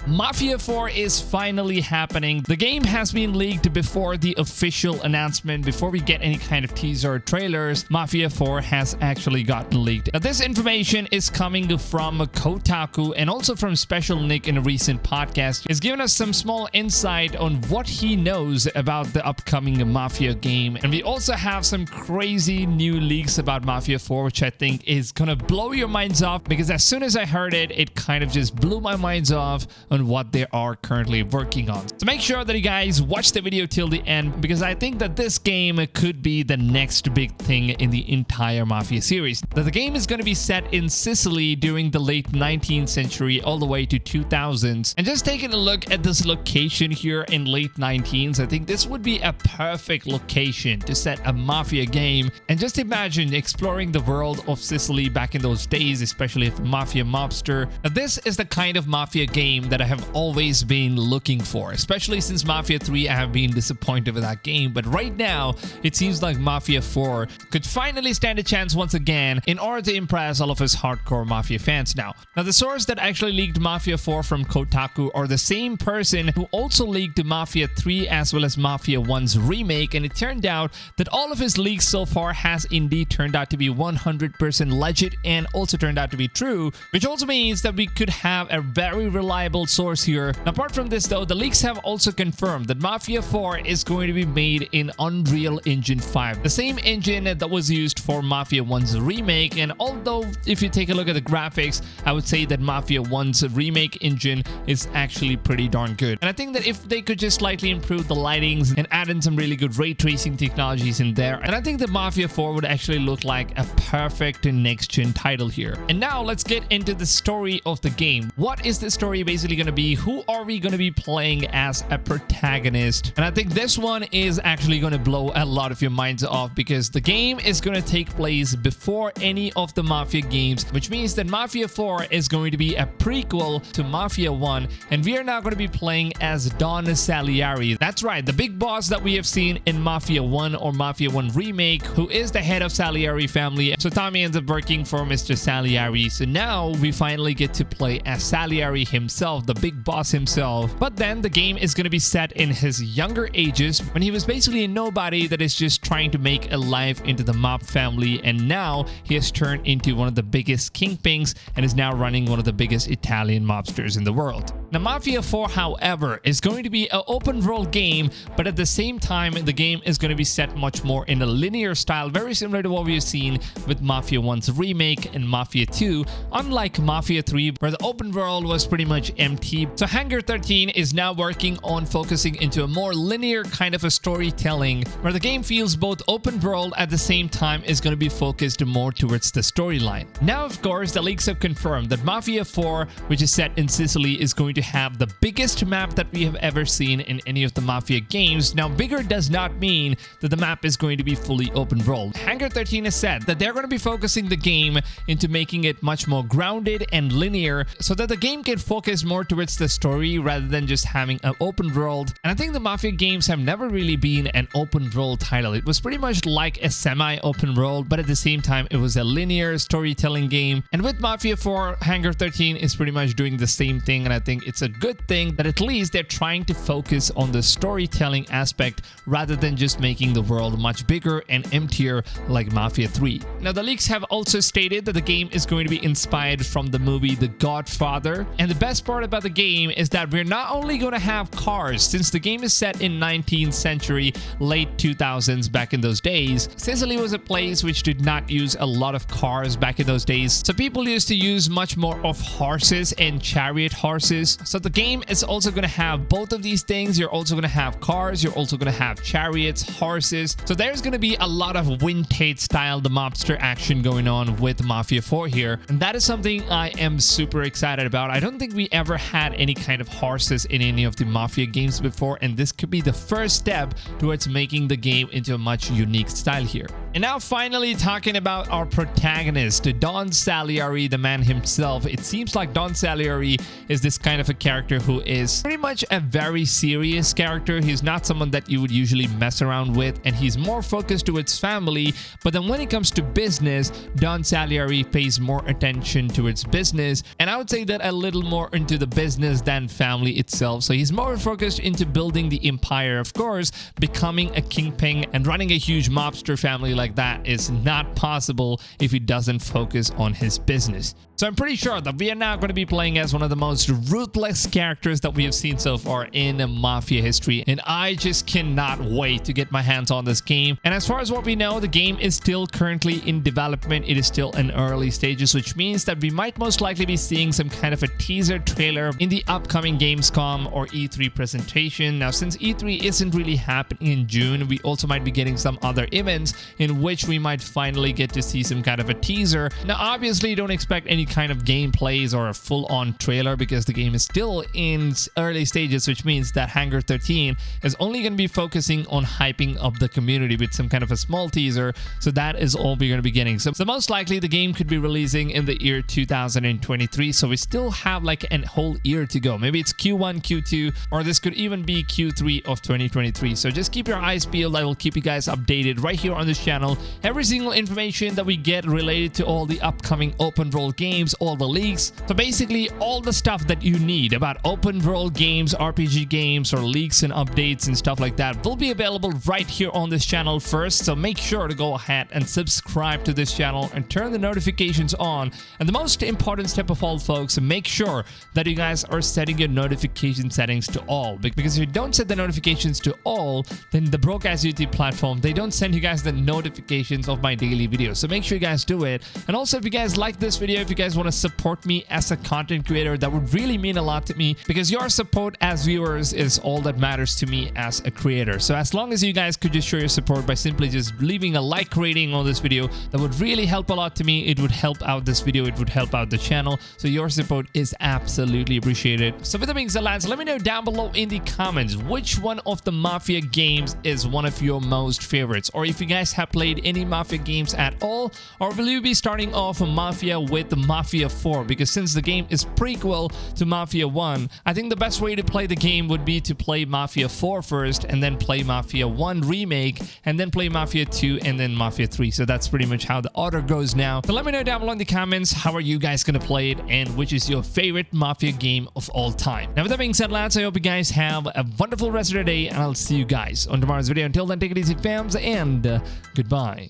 Mafia 4 is finally happening. The game has been leaked before the official announcement. Before we get any kind of teaser or trailers, Mafia 4 has actually gotten leaked. Now, this information is coming from Kotaku and also from Special Nick in a recent podcast. He's given us some small insight on what he knows about the upcoming Mafia game. And we also have some crazy new leaks about Mafia 4, which I think is gonna blow your minds off, because as soon as I heard it, it kind of just blew my minds off on what they are currently working on. So make sure that you guys watch the video till the end, because I think that this game could be the next big thing in the entire Mafia series. That the game is going to be set in Sicily during the late 19th century all the way to 2000s. And just taking a look at this location here in late 19s, I think this would be a perfect location to set a Mafia game. And just imagine exploring the world of Sicily back in those days, especially if Mafia mobster. Now, this is the kind of Mafia game that I have always been looking for, especially since Mafia 3 I have been disappointed with that game. But right now it seems like Mafia 4 could finally stand a chance once again in order to impress all of us hardcore Mafia fans. Now the source that actually leaked Mafia 4 from Kotaku are the same person who also leaked Mafia 3 as well as Mafia 1's remake, and it turned out that all of his leaks so far has indeed turned out to be 100% legit and also turned out to be true, which also means that we could have a very reliable source here. Now, apart from this though, the leaks have also confirmed that Mafia 4 is going to be made in Unreal Engine 5, the same engine that was used for Mafia 1's remake. And although if you take a look at the graphics, I would say that Mafia 1's remake engine is actually pretty darn good. And I think that if they could just slightly improve the lightings and add in some really good ray tracing technologies in there, and I think that Mafia 4 would actually look like a perfect next-gen title here. And now let's get into the story of the game. What is the story basically going to be? Who are we going to be playing as a protagonist? And I think this one is actually going to blow a lot of your minds off, because the game is going to take place before any of the Mafia games, which means that Mafia 4 is going to be a prequel to Mafia 1, and we are now going to be playing as Don Salieri. That's right, the big boss that we have seen in Mafia 1 or Mafia 1 remake, who is the head of Salieri family. So Tommy ends up working for Mr. Salieri. So now we finally get to play as Salieri himself, the big boss himself. But then the game is going to be set in his younger ages, when he was basically a nobody that is just trying to make a life into the mob family, and now he has turned into one of the biggest kingpins and is now running one of the biggest Italian mobsters in the world. Now, Mafia 4, however, is going to be an open world game, but at the same time the game is going to be set much more in a linear style, very similar to what we've seen with Mafia 1's remake and Mafia 2, unlike Mafia 3 where the open world was pretty much empty. So Hangar 13 is now working on focusing into a more linear kind of a storytelling, where the game feels both open world at the same time is going to be focused more towards the storyline. Now, of course, the leaks have confirmed that Mafia 4, which is set in Sicily, is going to have the biggest map that we have ever seen in any of the Mafia games. Now, bigger does not mean that the map is going to be fully open world. Hangar 13 has said that they're going to be focusing the game into making it much more grounded and linear, so that the game can focus more towards the story rather than just having an open world. And I think the Mafia games have never really been an open world title. It was pretty much like a semi-open world, but at the same time it was a linear storytelling game. And with Mafia 4, Hangar 13 is pretty much doing the same thing, and I think it's a good thing that at least they're trying to focus on the storytelling aspect rather than just making the world much bigger and emptier like Mafia 3. Now, the leaks have also stated that the game is going to be inspired from the movie The Godfather, and the best part about the game is that we're not only going to have cars, since the game is set in 19th century, late 2000s. Back in those days, Sicily was a place which did not use a lot of cars back in those days, so people used to use much more of horses and chariot horses. So the game is also going to have both of these things. You're also going to have cars, you're also going to have chariots, horses. So there's going to be a lot of vintage style, the mobster action going on with Mafia 4 here, and that is something I am super excited about. I don't think we ever had any kind of horses in any of the Mafia games before, and this could be the first step towards making the game into a much unique style here. And now finally talking about our protagonist, Don Salieri, the man himself. It seems like Don Salieri is this kind of a character who is pretty much a very serious character. He's not someone that you would usually mess around with, and he's more focused towards family. But then when it comes to business, Don Salieri pays more attention towards business, and I would say that a little more into the business than family itself. So he's more focused into building the empire. Of course, becoming a kingpin and running a huge mobster family like that is not possible if he doesn't focus on his business. So I'm pretty sure that we are now going to be playing as one of the most ruthless characters that we have seen so far in Mafia history, and I just cannot wait to get my hands on this game. And as far as what we know, the game is still currently in development. It is still in early stages, which means that we might most likely be seeing some kind of a teaser trailer in the upcoming Gamescom or E3 presentation. Now, since E3 isn't really happening in June, we also might be getting some other events in which we might finally get to see some kind of a teaser. Now, obviously, don't expect any kind of gameplays or a full-on trailer because the game is still in early stages, which means that Hangar 13 is only going to be focusing on hyping up the community with some kind of a small teaser. So that is all we're going to be getting. So most likely the game could be releasing in the year 2023. So we still have like a whole year to go. Maybe it's Q1, Q2, or this could even be Q3 of 2023. So just keep your eyes peeled. I will keep you guys updated right here on this channel. Every single information that we get related to all the upcoming open world games, all the leaks. So basically all the stuff that you need about open world games, RPG games, or leaks and updates and stuff like that will be available right here on this channel first. So make sure to go ahead and subscribe to this channel and turn the notifications on. And the most important step of all, folks, make sure that you guys are setting your notification settings to all, because if you don't set the notifications to all, then the broadcast YouTube platform, they don't send you guys the notifications of my daily videos. So make sure you guys do it. And also, if you guys like this video, if you guys want to support me as a content creator, that would really mean a lot to me, because your support as viewers is all that matters to me as a creator. So as long as you guys could just show your support by simply just leaving a like rating on this video, that would really help a lot to me. It would help out this video, it would help out the channel. So your support is absolutely appreciated. So with that being said, lads, let me know down below in the comments which one of the Mafia games is one of your most favorites, or if you guys have played any Mafia games at all, or will you be starting off Mafia with the Mafia 4? Because since the game is prequel to Mafia 1, I think the best way to play the game would be to play Mafia 4 first, and then play Mafia 1 Remake, and then play Mafia 2, and then Mafia 3. So that's pretty much how the order goes now. So let me know down below in the comments, how are you guys gonna play it, and which is your favorite Mafia game of all time. Now with that being said, lads, I hope you guys have a wonderful rest of your day, and I'll see you guys on tomorrow's video. Until then, take it easy, fams, and goodbye.